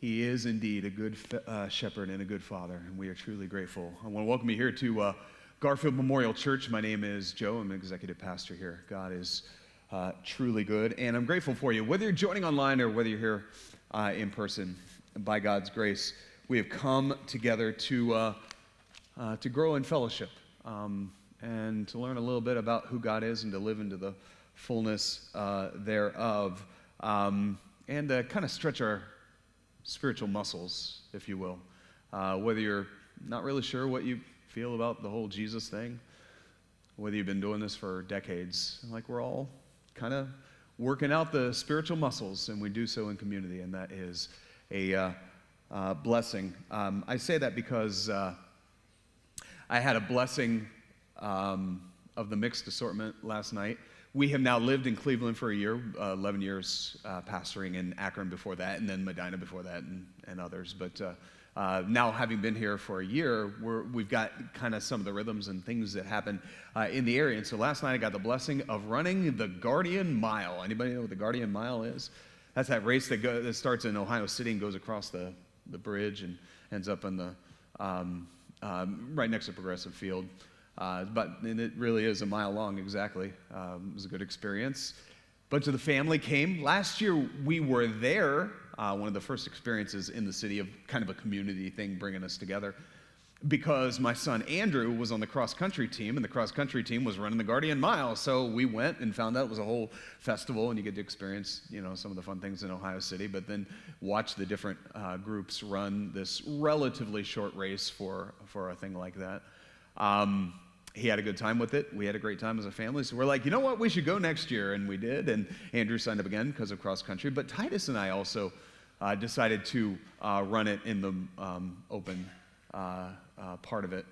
He is indeed a good shepherd and a good father, and we are truly grateful. I want to welcome you here to Garfield Memorial Church. My name is Joe. I'm an executive pastor here. God is truly good, and I'm grateful for you. Whether you're joining online or whether you're here in person, by God's grace, we have come together to grow in fellowship and to learn a little bit about who God is and to live into the fullness thereof, and to kind of stretch our spiritual muscles, if you will. Whether you're not really sure what you feel about the whole Jesus thing, whether you've been doing this for decades, like we're all kind of working out the spiritual muscles, and we do so in community, and that is a blessing. I say that because I had a blessing of the mixed assortment last night. We have now lived in Cleveland for a year, 11 years pastoring in Akron before that, and then Medina before that, and others. But now having been here for a year, we've got kind of some of the rhythms and things that happen in the area. And so last night I got the blessing of running the Guardian Mile. Anybody know what the Guardian Mile is? That's that race that starts in Ohio City and goes across the bridge and ends up in the right next to Progressive Field. And it really is a mile long, exactly. It was a good experience. A bunch of the family came. Last year, we were there, one of the first experiences in the city of kind of a community thing bringing us together, because my son Andrew was on the cross-country team, and the cross-country team was running the Guardian Mile. So we went and found out it was a whole festival, and you get to experience, some of the fun things in Ohio City, but then watch the different groups run this relatively short race for a thing like that. He had a good time with it. We had a great time as a family. So we're like, you know what? We should go next year. And we did. And Andrew signed up again because of cross country. But Titus and I also decided to run it in the open part of it.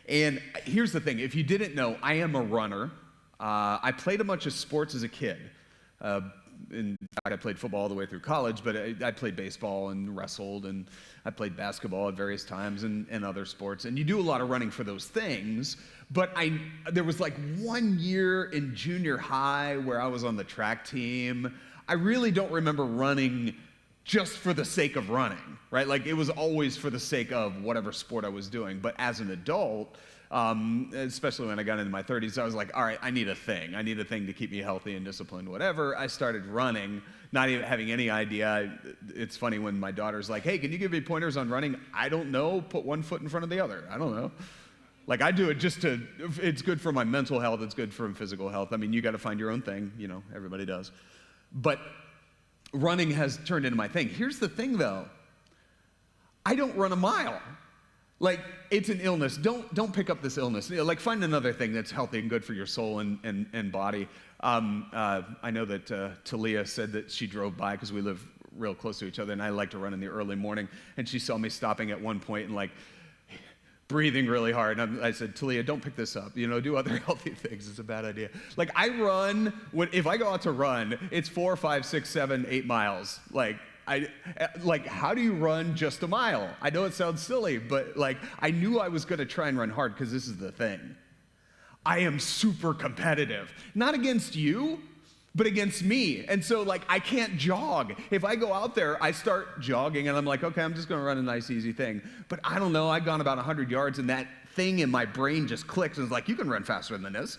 And here's the thing. If you didn't know, I am a runner. I played a bunch of sports as a kid. In fact, I played football all the way through college, but I played baseball and wrestled, and I played basketball at various times and other sports. And you do a lot of running for those things, but there was like 1 year in junior high where I was on the track team. I really don't remember running just for the sake of running, right? Like it was always for the sake of whatever sport I was doing. But as an adult, especially when I got into my 30s, I was like, all right, I need a thing. I need a thing to keep me healthy and disciplined, whatever. I started running, not even having any idea. It's funny when my daughter's like, hey, can you give me pointers on running? I don't know. Put one foot in front of the other. I don't know. Like I do it it's good for my mental health. It's good for physical health. I mean, you got to find your own thing. Everybody does. But running has turned into my thing. Here's the thing, though. I don't run a mile. Like, it's an illness. Don't pick up this illness. Like, find another thing that's healthy and good for your soul and body. I know that Talia said that she drove by because we live real close to each other, and I like to run in the early morning. And she saw me stopping at one point and, like, breathing really hard. And I said, Talia, don't pick this up. Do other healthy things. It's a bad idea. Like, I run, if I go out to run, it's 4, 5, 6, 7, 8 miles. Like, how do you run just a mile? I know it sounds silly, but I knew I was going to try and run hard because this is the thing. I am super competitive. Not against you, but against me. And so, I can't jog. If I go out there, I start jogging, and I'm like, okay, I'm just going to run a nice, easy thing. But I don't know. I've gone about 100 yards, and that thing in my brain just clicks, and it's like, you can run faster than this.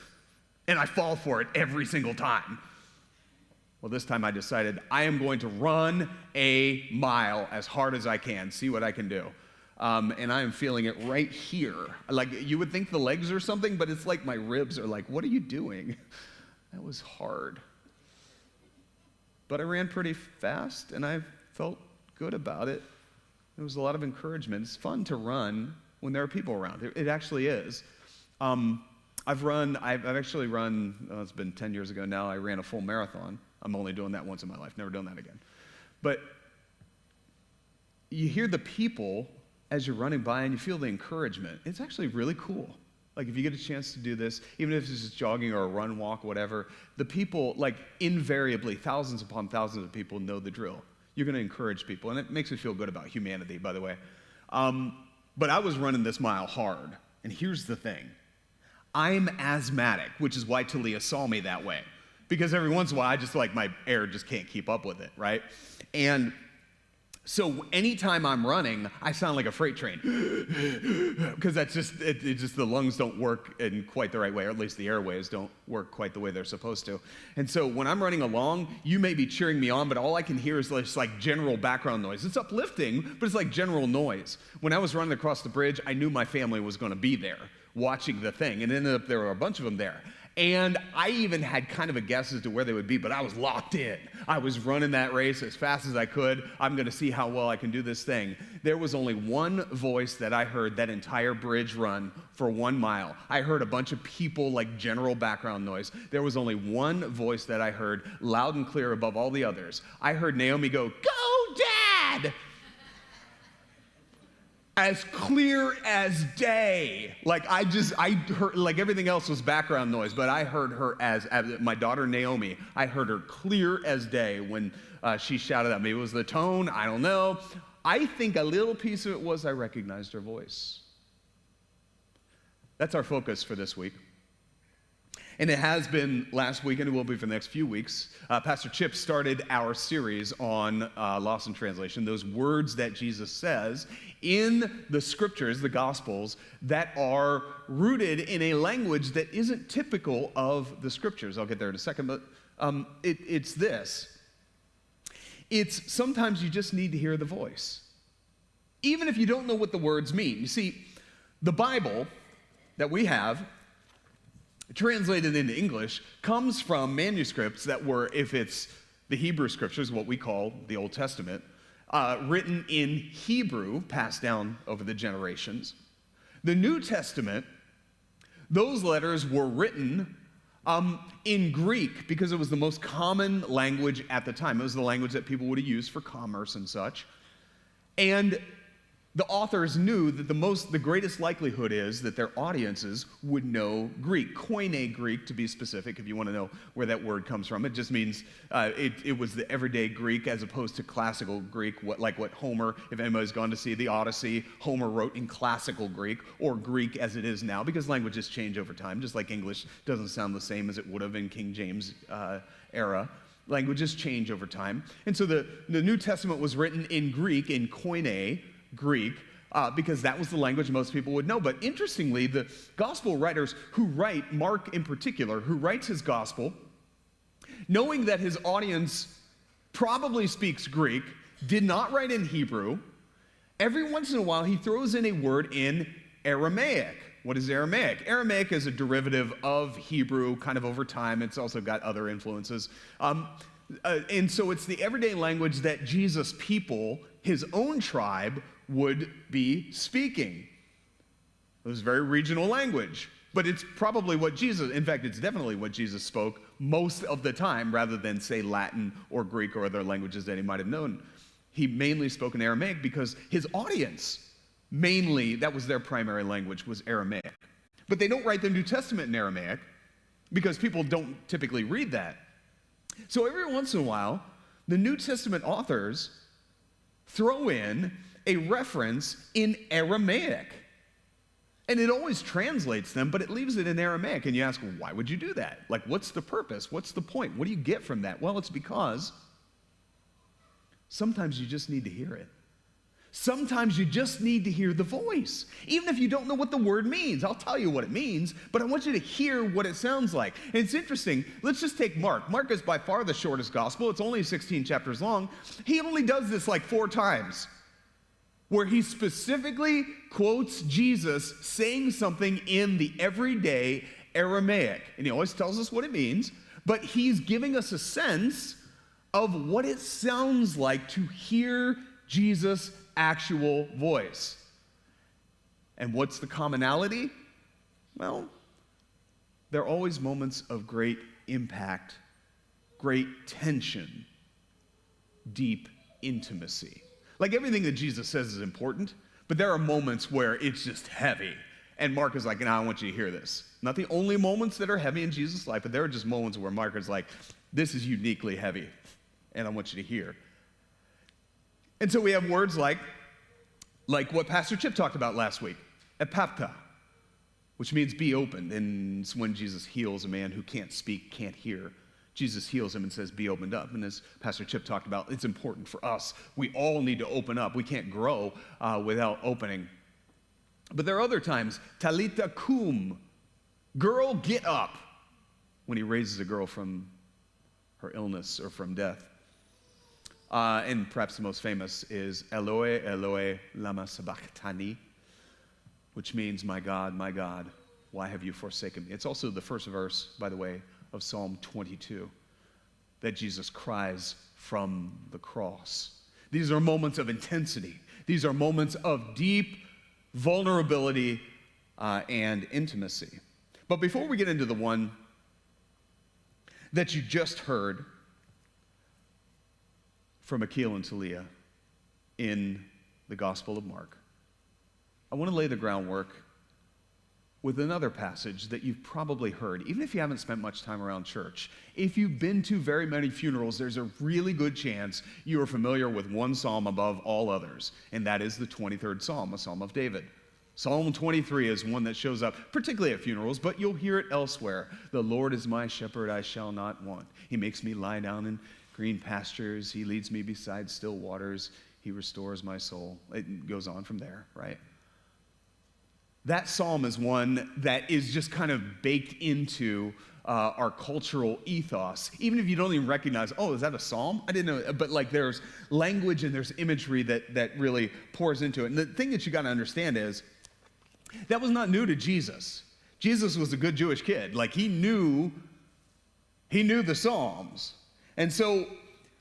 And I fall for it every single time. Well, this time I decided I am going to run a mile as hard as I can, see what I can do. And I am feeling it right here. Like, you would think the legs or something, but it's like my ribs are like, what are you doing? That was hard. But I ran pretty fast, and I felt good about it. There was a lot of encouragement. It's fun to run when there are people around. It actually is. I've actually run, it's been 10 years ago now, I ran a full marathon. I'm only doing that once in my life, never done that again. But you hear the people as you're running by and you feel the encouragement. It's actually really cool. Like if you get a chance to do this, even if it's just jogging or a run, walk, whatever, the people, invariably, thousands upon thousands of people know the drill. You're going to encourage people, and it makes me feel good about humanity, by the way. But I was running this mile hard, and here's the thing. I'm asthmatic, which is why Talia saw me that way. Because every once in a while, I just my air just can't keep up with it, right? And So anytime I'm running, I sound like a freight train because that's just, the lungs don't work in quite the right way, or at least the airways don't work quite the way they're supposed to. And so when I'm running along, you may be cheering me on, but all I can hear is just like general background noise. It's uplifting, but it's like general noise. When I was running across the bridge, I knew my family was going to be there watching the thing, and ended up there were a bunch of them there. And I even had kind of a guess as to where they would be, but I was locked in. I was running that race as fast as I could. I'm going to see how well I can do this thing. There was only one voice that I heard that entire bridge run for 1 mile. I heard a bunch of people, like general background noise. There was only one voice that I heard loud and clear above all the others. I heard Naomi go, "Go, Dad!" As clear as day. Like I heard, like everything else was background noise, but I heard her as my daughter Naomi. I heard her clear as day when she shouted at me. It was the tone, I don't know. I think a little piece of it was I recognized her voice. That's our focus for this week. And it has been last week, and it will be for the next few weeks. Pastor Chip started our series on Lost in Translation, those words that Jesus says in the scriptures, the Gospels, that are rooted in a language that isn't typical of the scriptures. I'll get there in a second, but it's this. It's sometimes you just need to hear the voice, even if you don't know what the words mean. You see, the Bible that we have, translated into English, comes from manuscripts that were, if it's the Hebrew scriptures, what we call the Old Testament, written in Hebrew, passed down over the generations. The New Testament, those letters were written in Greek because it was the most common language at the time. It was the language that people would have used for commerce and such. And the authors knew that the greatest likelihood is that their audiences would know Greek, Koine Greek to be specific, if you want to know where that word comes from. It just means it was the everyday Greek as opposed to classical Greek, like what Homer, if anybody's gone to see the Odyssey, Homer wrote in classical Greek, or Greek as it is now, because languages change over time, just like English doesn't sound the same as it would have in King James era. Languages change over time. And so the New Testament was written in Greek, in Koine Greek, because that was the language most people would know. But interestingly, the gospel writers who write, Mark in particular, who writes his gospel, knowing that his audience probably speaks Greek, did not write in Hebrew. Every once in a while, he throws in a word in Aramaic. What is Aramaic? Aramaic is a derivative of Hebrew, kind of over time. It's also got other influences. And so it's the everyday language that Jesus' people, his own tribe, would be speaking. It was very regional language, but it's probably what Jesus, in fact, it's definitely what Jesus spoke most of the time, rather than say Latin or Greek or other languages that he might have known. He mainly spoke in Aramaic because his audience, mainly, that was their primary language, was Aramaic. But they don't write the New Testament in Aramaic because people don't typically read that. So every once in a while, the New Testament authors throw in a reference in Aramaic. And it always translates them, but it leaves it in Aramaic. And you ask, well, why would you do that? Like, what's the purpose? What's the point? What do you get from that? Well, it's because sometimes you just need to hear it. Sometimes you just need to hear the voice. Even if you don't know what the word means, I'll tell you what it means, but I want you to hear what it sounds like. And it's interesting. Let's just take Mark. Mark is by far the shortest gospel. It's only 16 chapters long. He only does this like 4 times, where he specifically quotes Jesus saying something in the everyday Aramaic. And he always tells us what it means, but he's giving us a sense of what it sounds like to hear Jesus' actual voice. And what's the commonality? Well, there are always moments of great impact, great tension, deep intimacy. Like everything that Jesus says is important, but there are moments where it's just heavy. And Mark is like, I want you to hear this. Not the only moments that are heavy in Jesus' life, but there are just moments where Mark is like, this is uniquely heavy, and I want you to hear. And so we have words like what Pastor Chip talked about last week, epapta, which means be opened. And it's when Jesus heals a man who can't speak, can't hear. Jesus heals him and says, be opened up. And as Pastor Chip talked about, it's important for us. We all need to open up. We can't grow without opening. But there are other times, Talita kum, girl, get up, when he raises a girl from her illness or from death. And perhaps the most famous is Eloi, Eloi, lama sabachthani, which means, my God, why have you forsaken me? It's also the first verse, by the way, of Psalm 22, that Jesus cries from the cross. These are moments of intensity. These are moments of deep vulnerability and intimacy. But before we get into the one that you just heard from Akil and Talia in the Gospel of Mark, I want to lay the groundwork with another passage that you've probably heard, even if you haven't spent much time around church. If you've been to very many funerals, there's a really good chance you are familiar with one psalm above all others, and that is the 23rd Psalm, a Psalm of David. Psalm 23 is one that shows up, particularly at funerals, but you'll hear it elsewhere. The Lord is my shepherd, I shall not want. He makes me lie down in green pastures. He leads me beside still waters. He restores my soul. It goes on from there, right? That psalm is one that is just kind of baked into our cultural ethos. Even if you don't even recognize, oh, is that a psalm? I didn't know. But like there's language and there's imagery that really pours into it. And the thing that you got to understand is that was not new to Jesus. Jesus was a good Jewish kid. Like he knew the Psalms. And so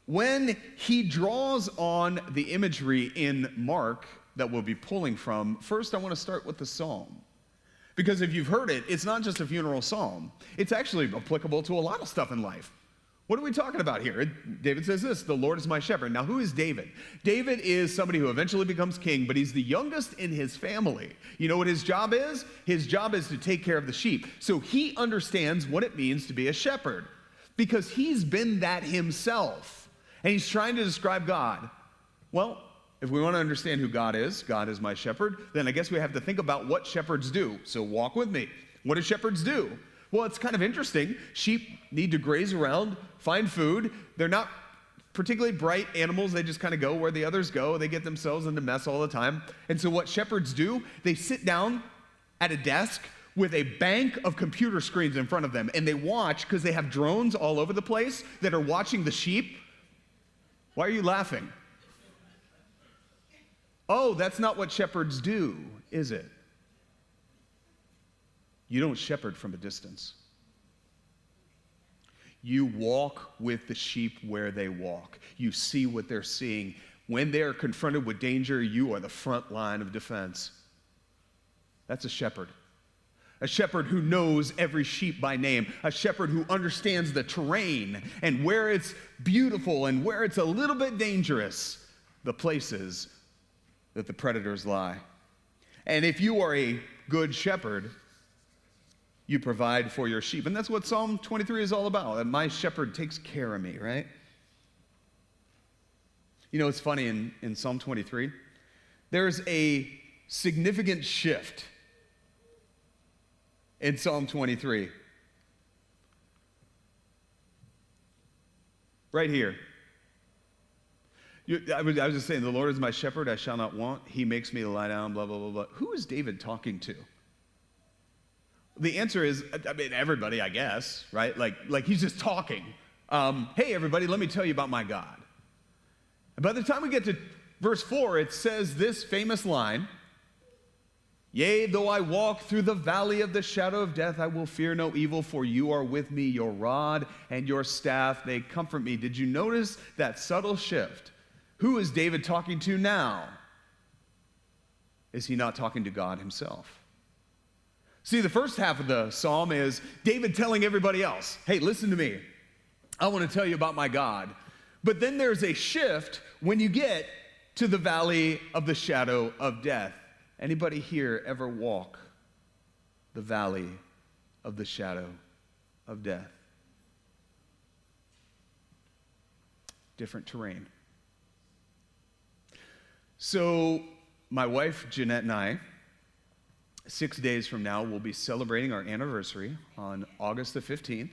when he draws on the imagery in Mark that we'll be pulling from, first I want to start with the psalm. Because if you've heard it, it's not just a funeral psalm. It's actually applicable to a lot of stuff in life. What are we talking about here? David says this, the Lord is my shepherd. Now, who is David? David is somebody who eventually becomes king, but he's the youngest in his family. You know what his job is? His job is to take care of the sheep. So he understands what it means to be a shepherd because he's been that himself. And he's trying to describe God. Well, if we want to understand who God is my shepherd, then I guess we have to think about what shepherds do. So walk with me. What do shepherds do? Well, it's kind of interesting. Sheep need to graze around, find food. They're not particularly bright animals. They just kind of go where the others go. They get themselves into mess all the time. And so what shepherds do, they sit down at a desk with a bank of computer screens in front of them, and they watch because they have drones all over the place that are watching the sheep. Why are you laughing? Oh, that's not what shepherds do, is it? You don't shepherd from a distance. You walk with the sheep where they walk. You see what they're seeing. When they are confronted with danger, you are the front line of defense. That's a shepherd. A shepherd who knows every sheep by name. A shepherd who understands the terrain and where it's beautiful and where it's a little bit dangerous, the places that the predators lie. And if you are a good shepherd, you provide for your sheep. And that's what Psalm 23 is all about. That my shepherd takes care of me, right? You know, it's funny in Psalm 23, there's a significant shift in Psalm 23. Right here. I was just saying, the Lord is my shepherd, I shall not want. He makes me to lie down, blah, blah, blah, blah. Who is David talking to? The answer is, I mean, everybody, I guess, right? Like he's just talking. Hey, everybody, let me tell you about my God. And by the time we get to verse 4, it says this famous line, yea, though I walk through the valley of the shadow of death, I will fear no evil, for you are with me, your rod and your staff, they comfort me. Did you notice that subtle shift? Who is David talking to now? Is he not talking to God himself? See, the first half of the psalm is David telling everybody else, hey, listen to me. I want to tell you about my God. But then there's a shift when you get to the valley of the shadow of death. Anybody here ever walk the valley of the shadow of death? Different terrain. So my wife, Jeanette, and I, 6 days from now, we'll be celebrating our anniversary on August the 15th.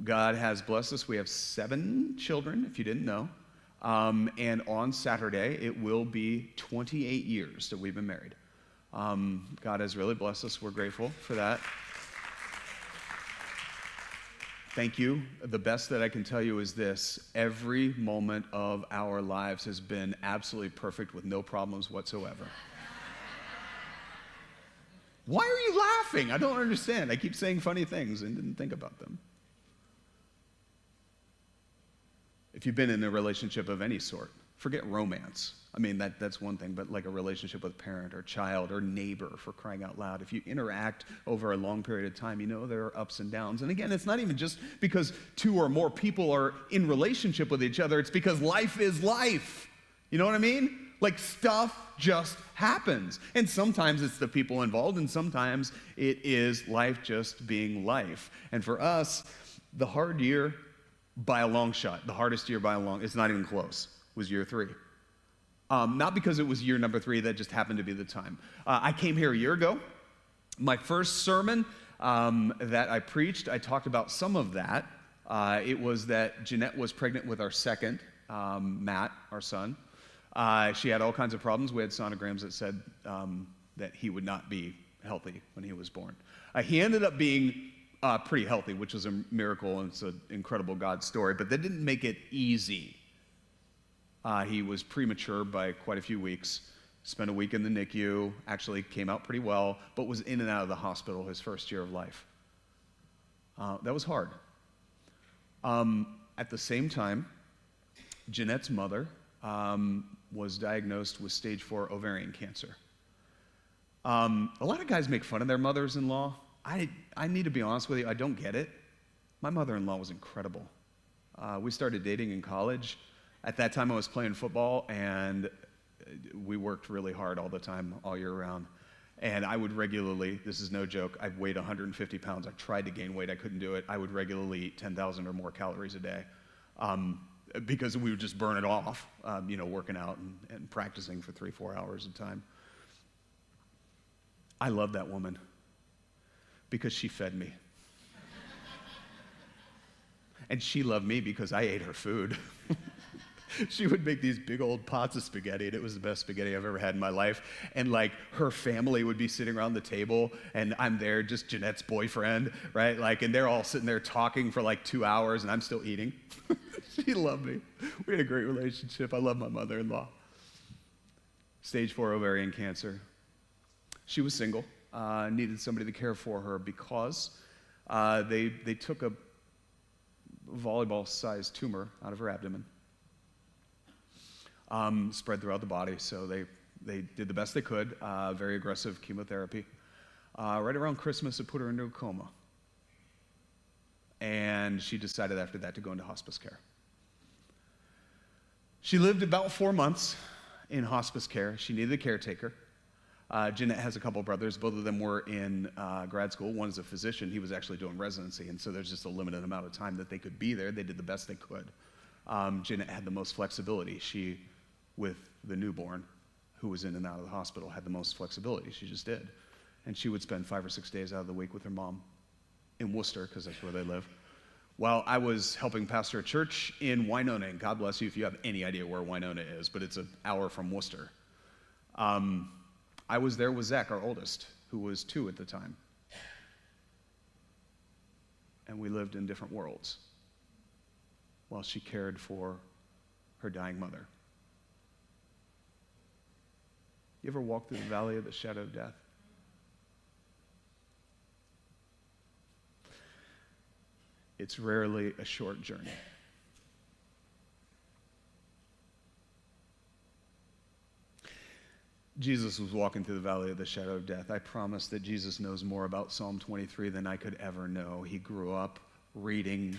God has blessed us. We have 7 children, if you didn't know. And on Saturday, it will be 28 years that we've been married. God has really blessed us. We're grateful for that. Thank you. The best that I can tell you is this: every moment of our lives has been absolutely perfect with no problems whatsoever. Why are you laughing? I don't understand. I keep saying funny things and didn't think about them. If you've been in a relationship of any sort, forget romance. I mean, that's one thing, but like a relationship with parent or child or neighbor, for crying out loud. If you interact over a long period of time, you know there are ups and downs. And again, it's not even just because 2 or more people are in relationship with each other. It's because life is life. You know what I mean? Like, stuff just happens. And sometimes it's the people involved, and sometimes it is life just being life. And for us, the hard year by a long shot, the hardest year by a long, it's not even close, was year 3. Not because it was year number 3, that just happened to be the time. I came here a year ago. My first sermon that I preached, I talked about some of that. It was that Jeanette was pregnant with our second, Matt, our son. She had all kinds of problems. We had sonograms that said that he would not be healthy when he was born. He ended up being pretty healthy, which was a miracle, and it's an incredible God story, but that didn't make it easy. He was premature by quite a few weeks, spent a week in the NICU, actually came out pretty well, but was in and out of the hospital his first year of life. That was hard. At the same time, Jeanette's mother was diagnosed with stage 4 ovarian cancer. A lot of guys make fun of their mothers-in-law. I need to be honest with you, I don't get it. My mother-in-law was incredible. We started dating in college. At that time, I was playing football, and we worked really hard all the time, all year round. And I would regularly, this is no joke, I weighed 150 pounds. I tried to gain weight, I couldn't do it. I would regularly eat 10,000 or more calories a day because we would just burn it off, working out and practicing for 3-4 hours at a time. I love that woman because she fed me. And she loved me because I ate her food. She would make these big old pots of spaghetti, and it was the best spaghetti I've ever had in my life. And like, her family would be sitting around the table, and I'm there, just Jeanette's boyfriend, right? Like, and they're all sitting there talking for like 2 hours, and I'm still eating. She loved me. We had a great relationship. I love my mother-in-law. Stage 4 ovarian cancer. She was single, needed somebody to care for her because they took a volleyball-sized tumor out of her abdomen. Spread throughout the body, so they did the best they could, very aggressive chemotherapy. Right around Christmas, it put her into a coma. And she decided after that to go into hospice care. She lived about 4 months in hospice care. She needed a caretaker. Jeanette has a couple brothers. Both of them were in grad school. One is a physician. He was actually doing residency, and so there's just a limited amount of time that they could be there. They did the best they could. Jeanette had the most flexibility. She, with the newborn, who was in and out of the hospital, had the most flexibility. She just did. And she would spend 5 or 6 days out of the week with her mom in Worcester, because that's where they live, while I was helping pastor a church in Winona. And God bless you if you have any idea where Winona is, but it's an hour from Worcester. I was there with Zach, our oldest, who was 2 at the time. And we lived in different worlds while she cared for her dying mother. You ever walk through the valley of the shadow of death? It's rarely a short journey. Jesus was walking through the valley of the shadow of death. I promise that Jesus knows more about Psalm 23 than I could ever know. He grew up reading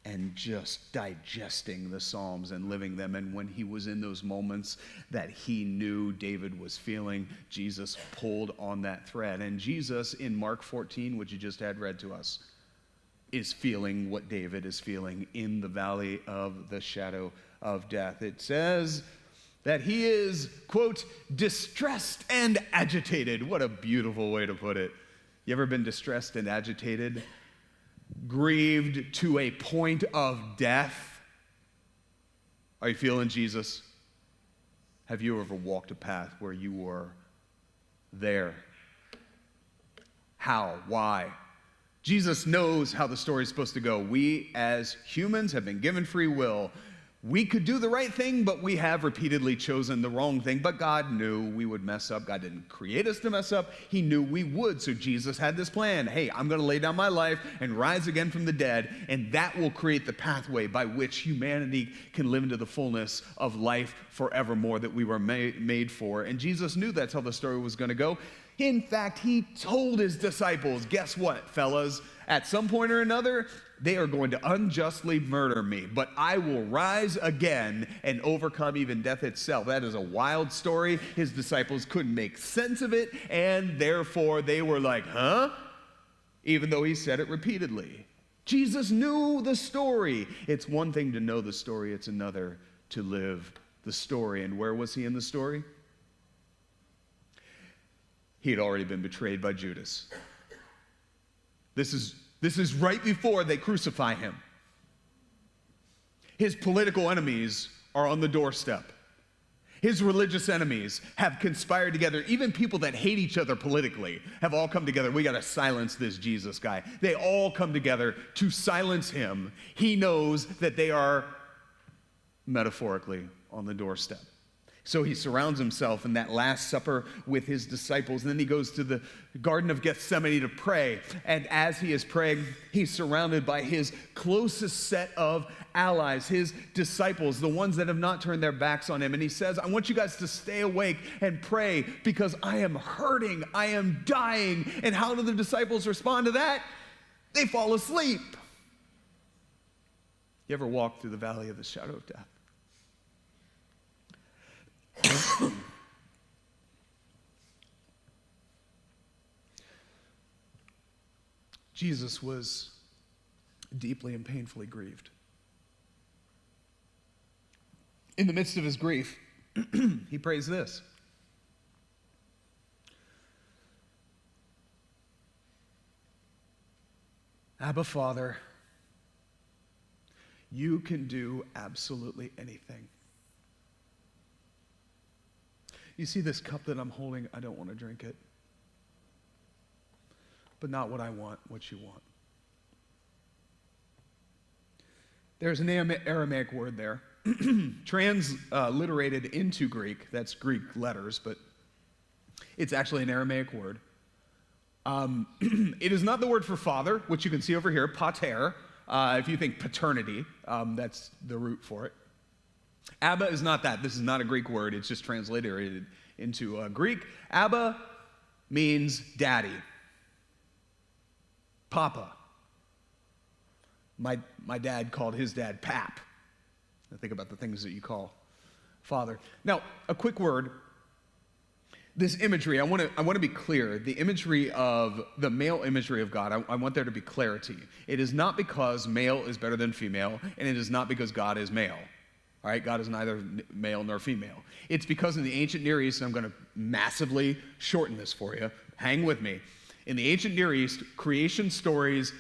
and just digesting the Psalms and living them. And when he was in those moments that he knew David was feeling, Jesus pulled on that thread. And Jesus, in Mark 14, which you just had read to us, is feeling what David is feeling in the valley of the shadow of death. It says that he is, quote, distressed and agitated. What a beautiful way to put it. You ever been distressed and agitated? grieved to a point of death. Are you feeling Jesus? Have you ever walked a path where you were there? How? Why? Jesus knows how the story is supposed to go. We as humans have been given free will. We could do the right thing, but we have repeatedly chosen the wrong thing. But God knew we would mess up. God didn't create us to mess up. He knew we would. So Jesus had this plan. Hey, I'm going to lay down my life and rise again from the dead, and that will create the pathway by which humanity can live into the fullness of life forevermore that we were made for. And Jesus knew that's how the story was going to go. In fact, he told his disciples, guess what, fellas? At some point or another, they are going to unjustly murder me, but I will rise again and overcome even death itself. That is a wild story. His disciples couldn't make sense of it, and therefore they were like, huh? Even though he said it repeatedly. Jesus knew the story. It's one thing to know the story. It's another to live the story. And where was he in the story? He had already been betrayed by Judas. This is right before they crucify him. His political enemies are on the doorstep. His religious enemies have conspired together. Even people that hate each other politically have all come together. We got to silence this Jesus guy. They all come together to silence him. He knows that they are metaphorically on the doorstep. So he surrounds himself in that Last Supper with his disciples. And then he goes to the Garden of Gethsemane to pray. And as he is praying, he's surrounded by his closest set of allies, his disciples, the ones that have not turned their backs on him. And he says, I want you guys to stay awake and pray because I am hurting. I am dying. And how do the disciples respond to that? They fall asleep. You ever walk through the valley of the shadow of death? Jesus was deeply and painfully grieved. In the midst of his grief, he prays this. Abba, Father, you can do absolutely anything. You see this cup that I'm holding? I don't want to drink it. But not what I want, what you want. There's an Aramaic word there, transliterated into Greek. That's Greek letters, but it's actually an Aramaic word. It is not the word for father, which you can see over here, pater. If you think paternity, that's the root for it. Abba is not that. This is not a Greek word. It's just transliterated into Greek. Abba means daddy. Papa. My dad called his dad Pap. I think about the things that you call father. Now, a quick word. This imagery, I want to be clear. The imagery of the male imagery of God, I want there to be clarity. It is not because male is better than female, and it is not because God is male. All right, God is neither male nor female. It's because in the ancient Near East, and I'm going to massively shorten this for you, hang with me. In the ancient Near East, creation stories,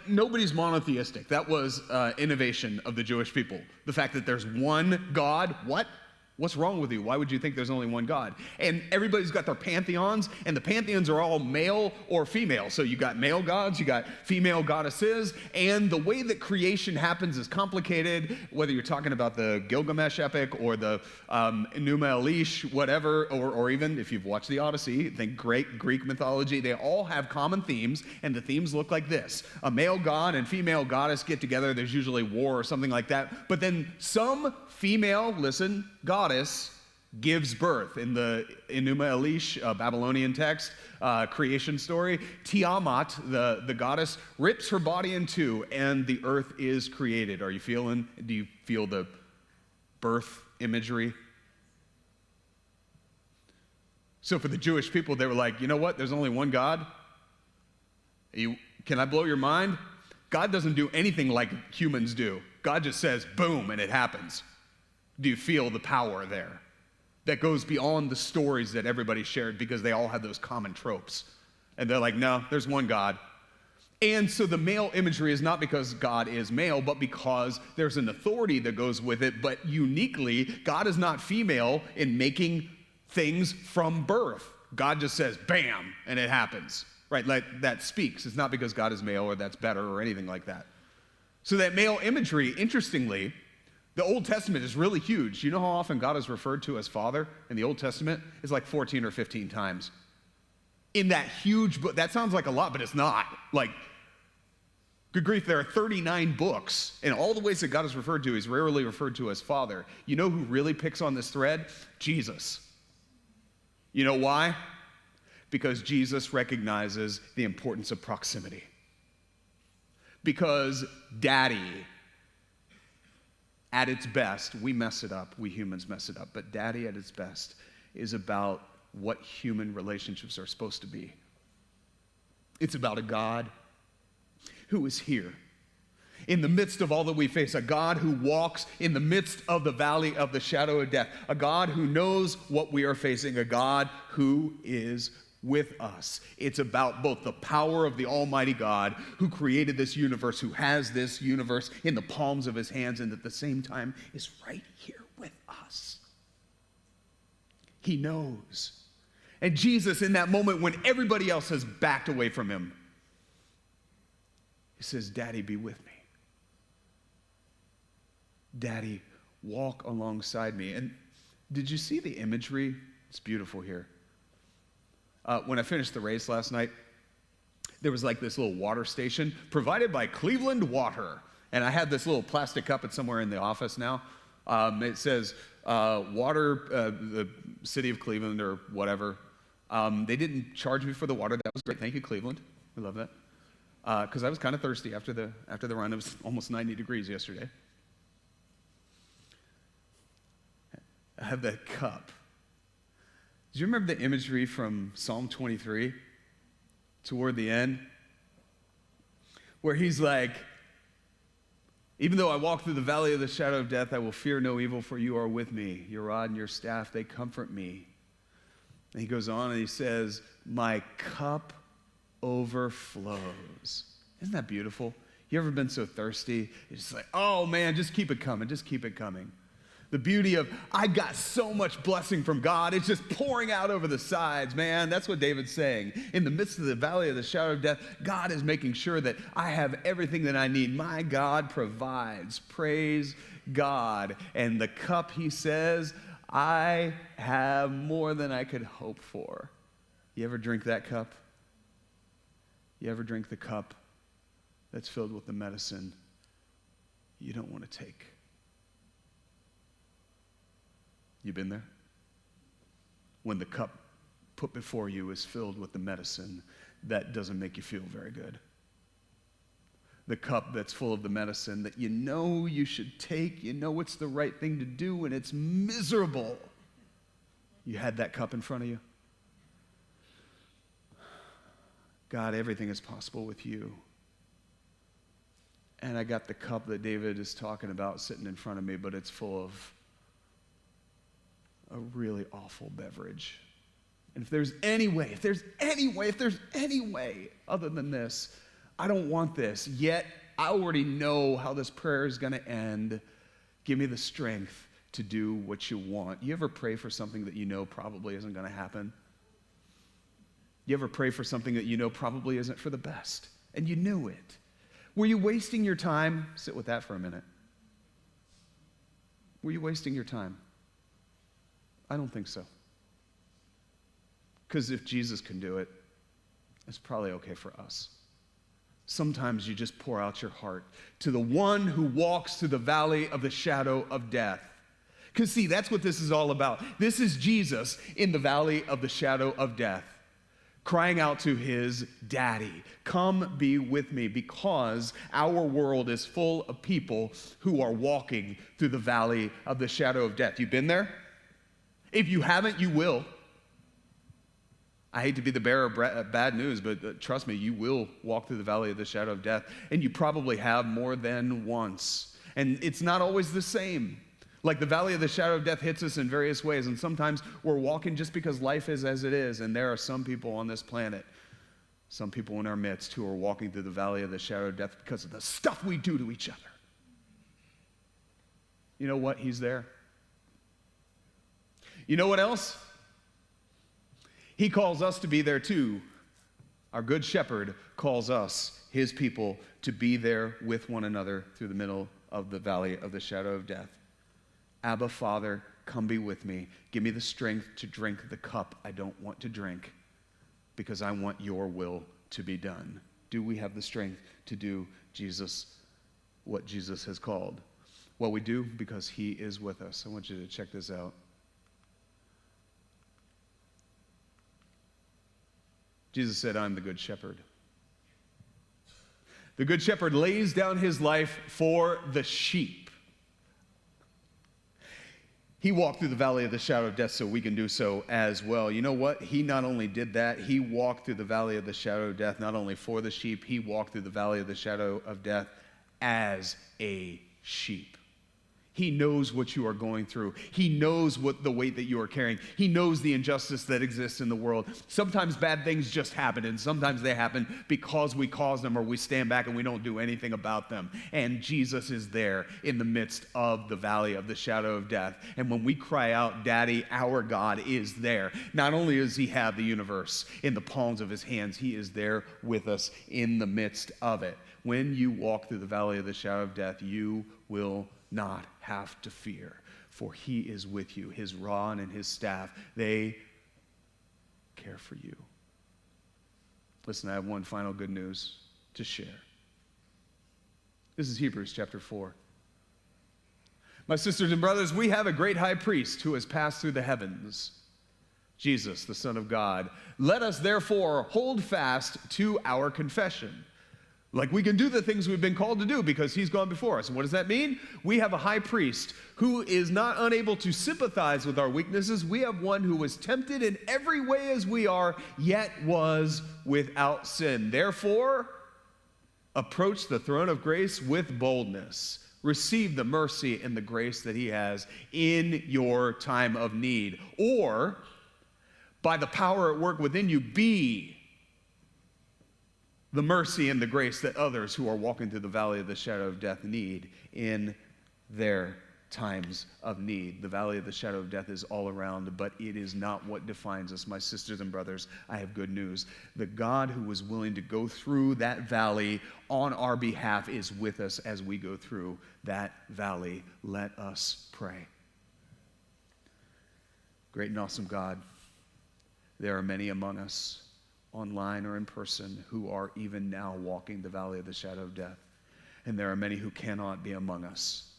nobody's monotheistic. That was innovation of the Jewish people. The fact that there's one God, what? What's wrong with you? Why would you think there's only one God? And everybody's got their pantheons, and the pantheons are all male or female. So you got male gods, you got female goddesses, and the way that creation happens is complicated, whether you're talking about the Gilgamesh epic or the Enuma Elish, whatever, or even if you've watched the Odyssey, think Greek mythology, they all have common themes, and the themes look like this. A male god and female goddess get together, there's usually war or something like that, but then some female, goddess gives birth. In the Enuma Elish Babylonian text, creation story, Tiamat, the goddess, rips her body in two and the earth is created. Do you feel the birth imagery? So for the Jewish people, they were like, you know what? There's only one God. Can I blow your mind? God doesn't do anything like humans do. God just says, boom, and it happens. Do you feel the power there? That goes beyond the stories that everybody shared because they all have those common tropes. And they're like, no, there's one God. And so the male imagery is not because God is male, but because there's an authority that goes with it. But uniquely, God is not female in making things from birth. God just says, bam, and it happens, right? Like that speaks. It's not because God is male or that's better or anything like that. So that male imagery, interestingly, the Old Testament is really huge. You know how often God is referred to as Father in the Old Testament? It's like 14 or 15 times. In that huge book, that sounds like a lot, but it's not. Like, good grief, there are 39 books, and all the ways that God is referred to, he's rarely referred to as Father. You know who really picks on this thread? Jesus. You know why? Because Jesus recognizes the importance of proximity. Because Daddy, at its best, we mess it up, we humans mess it up, but Daddy at its best is about what human relationships are supposed to be. It's about a God who is here in the midst of all that we face, a God who walks in the midst of the valley of the shadow of death, a God who knows what we are facing, a God who is with us. It's about both the power of the Almighty God who created this universe, who has this universe in the palms of his hands, and at the same time is right here with us. He knows. And Jesus, in that moment when everybody else has backed away from him, he says, Daddy, be with me. Daddy, walk alongside me. And did you see the imagery? It's beautiful here. When I finished the race last night, there was like this little water station provided by Cleveland Water. And I had this little plastic cup. It's somewhere in the office now. It says, water, the city of Cleveland or whatever. They didn't charge me for the water. That was great. Thank you, Cleveland. We love that. Because I was kind of thirsty after the run. It was almost 90 degrees yesterday. I have that cup. Do you remember the imagery from Psalm 23 toward the end? Where he's like, even though I walk through the valley of the shadow of death, I will fear no evil, for you are with me. Your rod and your staff, they comfort me. And he goes on and he says, my cup overflows. Isn't that beautiful? You ever been so thirsty? You're just like, oh man, just keep it coming, just keep it coming. The beauty of, I got so much blessing from God, it's just pouring out over the sides, man. That's what David's saying. In the midst of the valley of the shadow of death, God is making sure that I have everything that I need. My God provides. Praise God. And the cup, he says, I have more than I could hope for. You ever drink that cup? You ever drink the cup that's filled with the medicine you don't want to take? You been there? When the cup put before you is filled with the medicine that doesn't make you feel very good. The cup that's full of the medicine that you know you should take, you know it's the right thing to do, and it's miserable. You had that cup in front of you? God, everything is possible with you. And I got the cup that David is talking about sitting in front of me, but it's full of a really awful beverage. And if there's any way other than this, I don't want this. Yet I already know how this prayer is going to end. Give me the strength to do what you want. You ever pray for something that you know probably isn't going to happen? You ever pray for something that you know probably isn't for the best, and you knew it? Were you wasting your time? Sit with that for a minute. Were you wasting your time? I don't think so. Because if Jesus can do it, it's probably okay for us. Sometimes you just pour out your heart to the one who walks through the valley of the shadow of death. Because see, that's what this is all about. This is Jesus in the valley of the shadow of death, crying out to his daddy, come be with me, because our world is full of people who are walking through the valley of the shadow of death. You been there? If you haven't, you will. I hate to be the bearer of bad news, but trust me, you will walk through the valley of the shadow of death, and you probably have more than once. And it's not always the same. Like the valley of the shadow of death hits us in various ways, and sometimes we're walking just because life is as it is, and there are some people on this planet Some people in our midst who are walking through the valley of the shadow of death because of the stuff we do to each other. You know what? He's there. You know what else? He calls us to be there too. Our good shepherd calls us, his people, to be there with one another through the middle of the valley of the shadow of death. Abba, Father, come be with me. Give me the strength to drink the cup I don't want to drink, because I want your will to be done. Do we have the strength to do what Jesus has called? Well, we do, because he is with us. I want you to check this out. Jesus said, I'm the good shepherd. The good shepherd lays down his life for the sheep. He walked through the valley of the shadow of death so we can do so as well. You know what? He not only did that, he walked through the valley of the shadow of death not only for the sheep, he walked through the valley of the shadow of death as a sheep. He knows what you are going through. He knows what the weight that you are carrying. He knows the injustice that exists in the world. Sometimes bad things just happen, and sometimes they happen because we cause them, or we stand back and we don't do anything about them. And Jesus is there in the midst of the valley of the shadow of death. And when we cry out, Daddy, our God is there. Not only does he have the universe in the palms of his hands, he is there with us in the midst of it. When you walk through the valley of the shadow of death, you will not have to fear, for he is with you. His rod and his staff, they care for you. Listen, I have one final good news to share. This is Hebrews chapter 4. My sisters and brothers, we have a great high priest who has passed through the heavens, Jesus, the Son of God. Let us therefore hold fast to our confession. Like, we can do the things we've been called to do because he's gone before us. And what does that mean? We have a high priest who is not unable to sympathize with our weaknesses. We have one who was tempted in every way as we are, yet was without sin. Therefore, approach the throne of grace with boldness. Receive the mercy and the grace that he has in your time of need. Or, by the power at work within you, be the mercy and the grace that others who are walking through the valley of the shadow of death need in their times of need. The valley of the shadow of death is all around, but it is not what defines us. My sisters and brothers, I have good news. The God who was willing to go through that valley on our behalf is with us as we go through that valley. Let us pray. Great and awesome God, there are many among us, online or in person, who are even now walking the valley of the shadow of death. And there are many who cannot be among us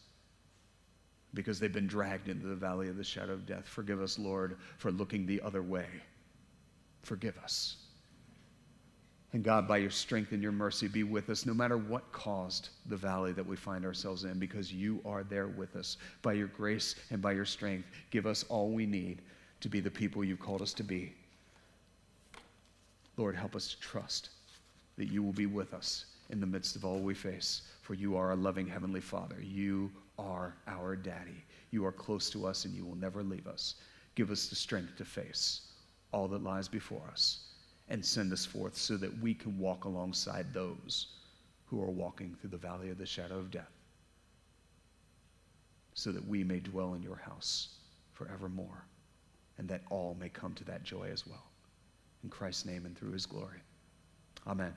because they've been dragged into the valley of the shadow of death. Forgive us, Lord, for looking the other way. Forgive us. And God, by your strength and your mercy, be with us no matter what caused the valley that we find ourselves in, because you are there with us. By your grace and by your strength, give us all we need to be the people you've called us to be. Lord, help us to trust that you will be with us in the midst of all we face, for you are a loving Heavenly Father. You are our Daddy. You are close to us, and you will never leave us. Give us the strength to face all that lies before us, and send us forth so that we can walk alongside those who are walking through the valley of the shadow of death, so that we may dwell in your house forevermore, and that all may come to that joy as well. In Christ's name and through his glory. Amen.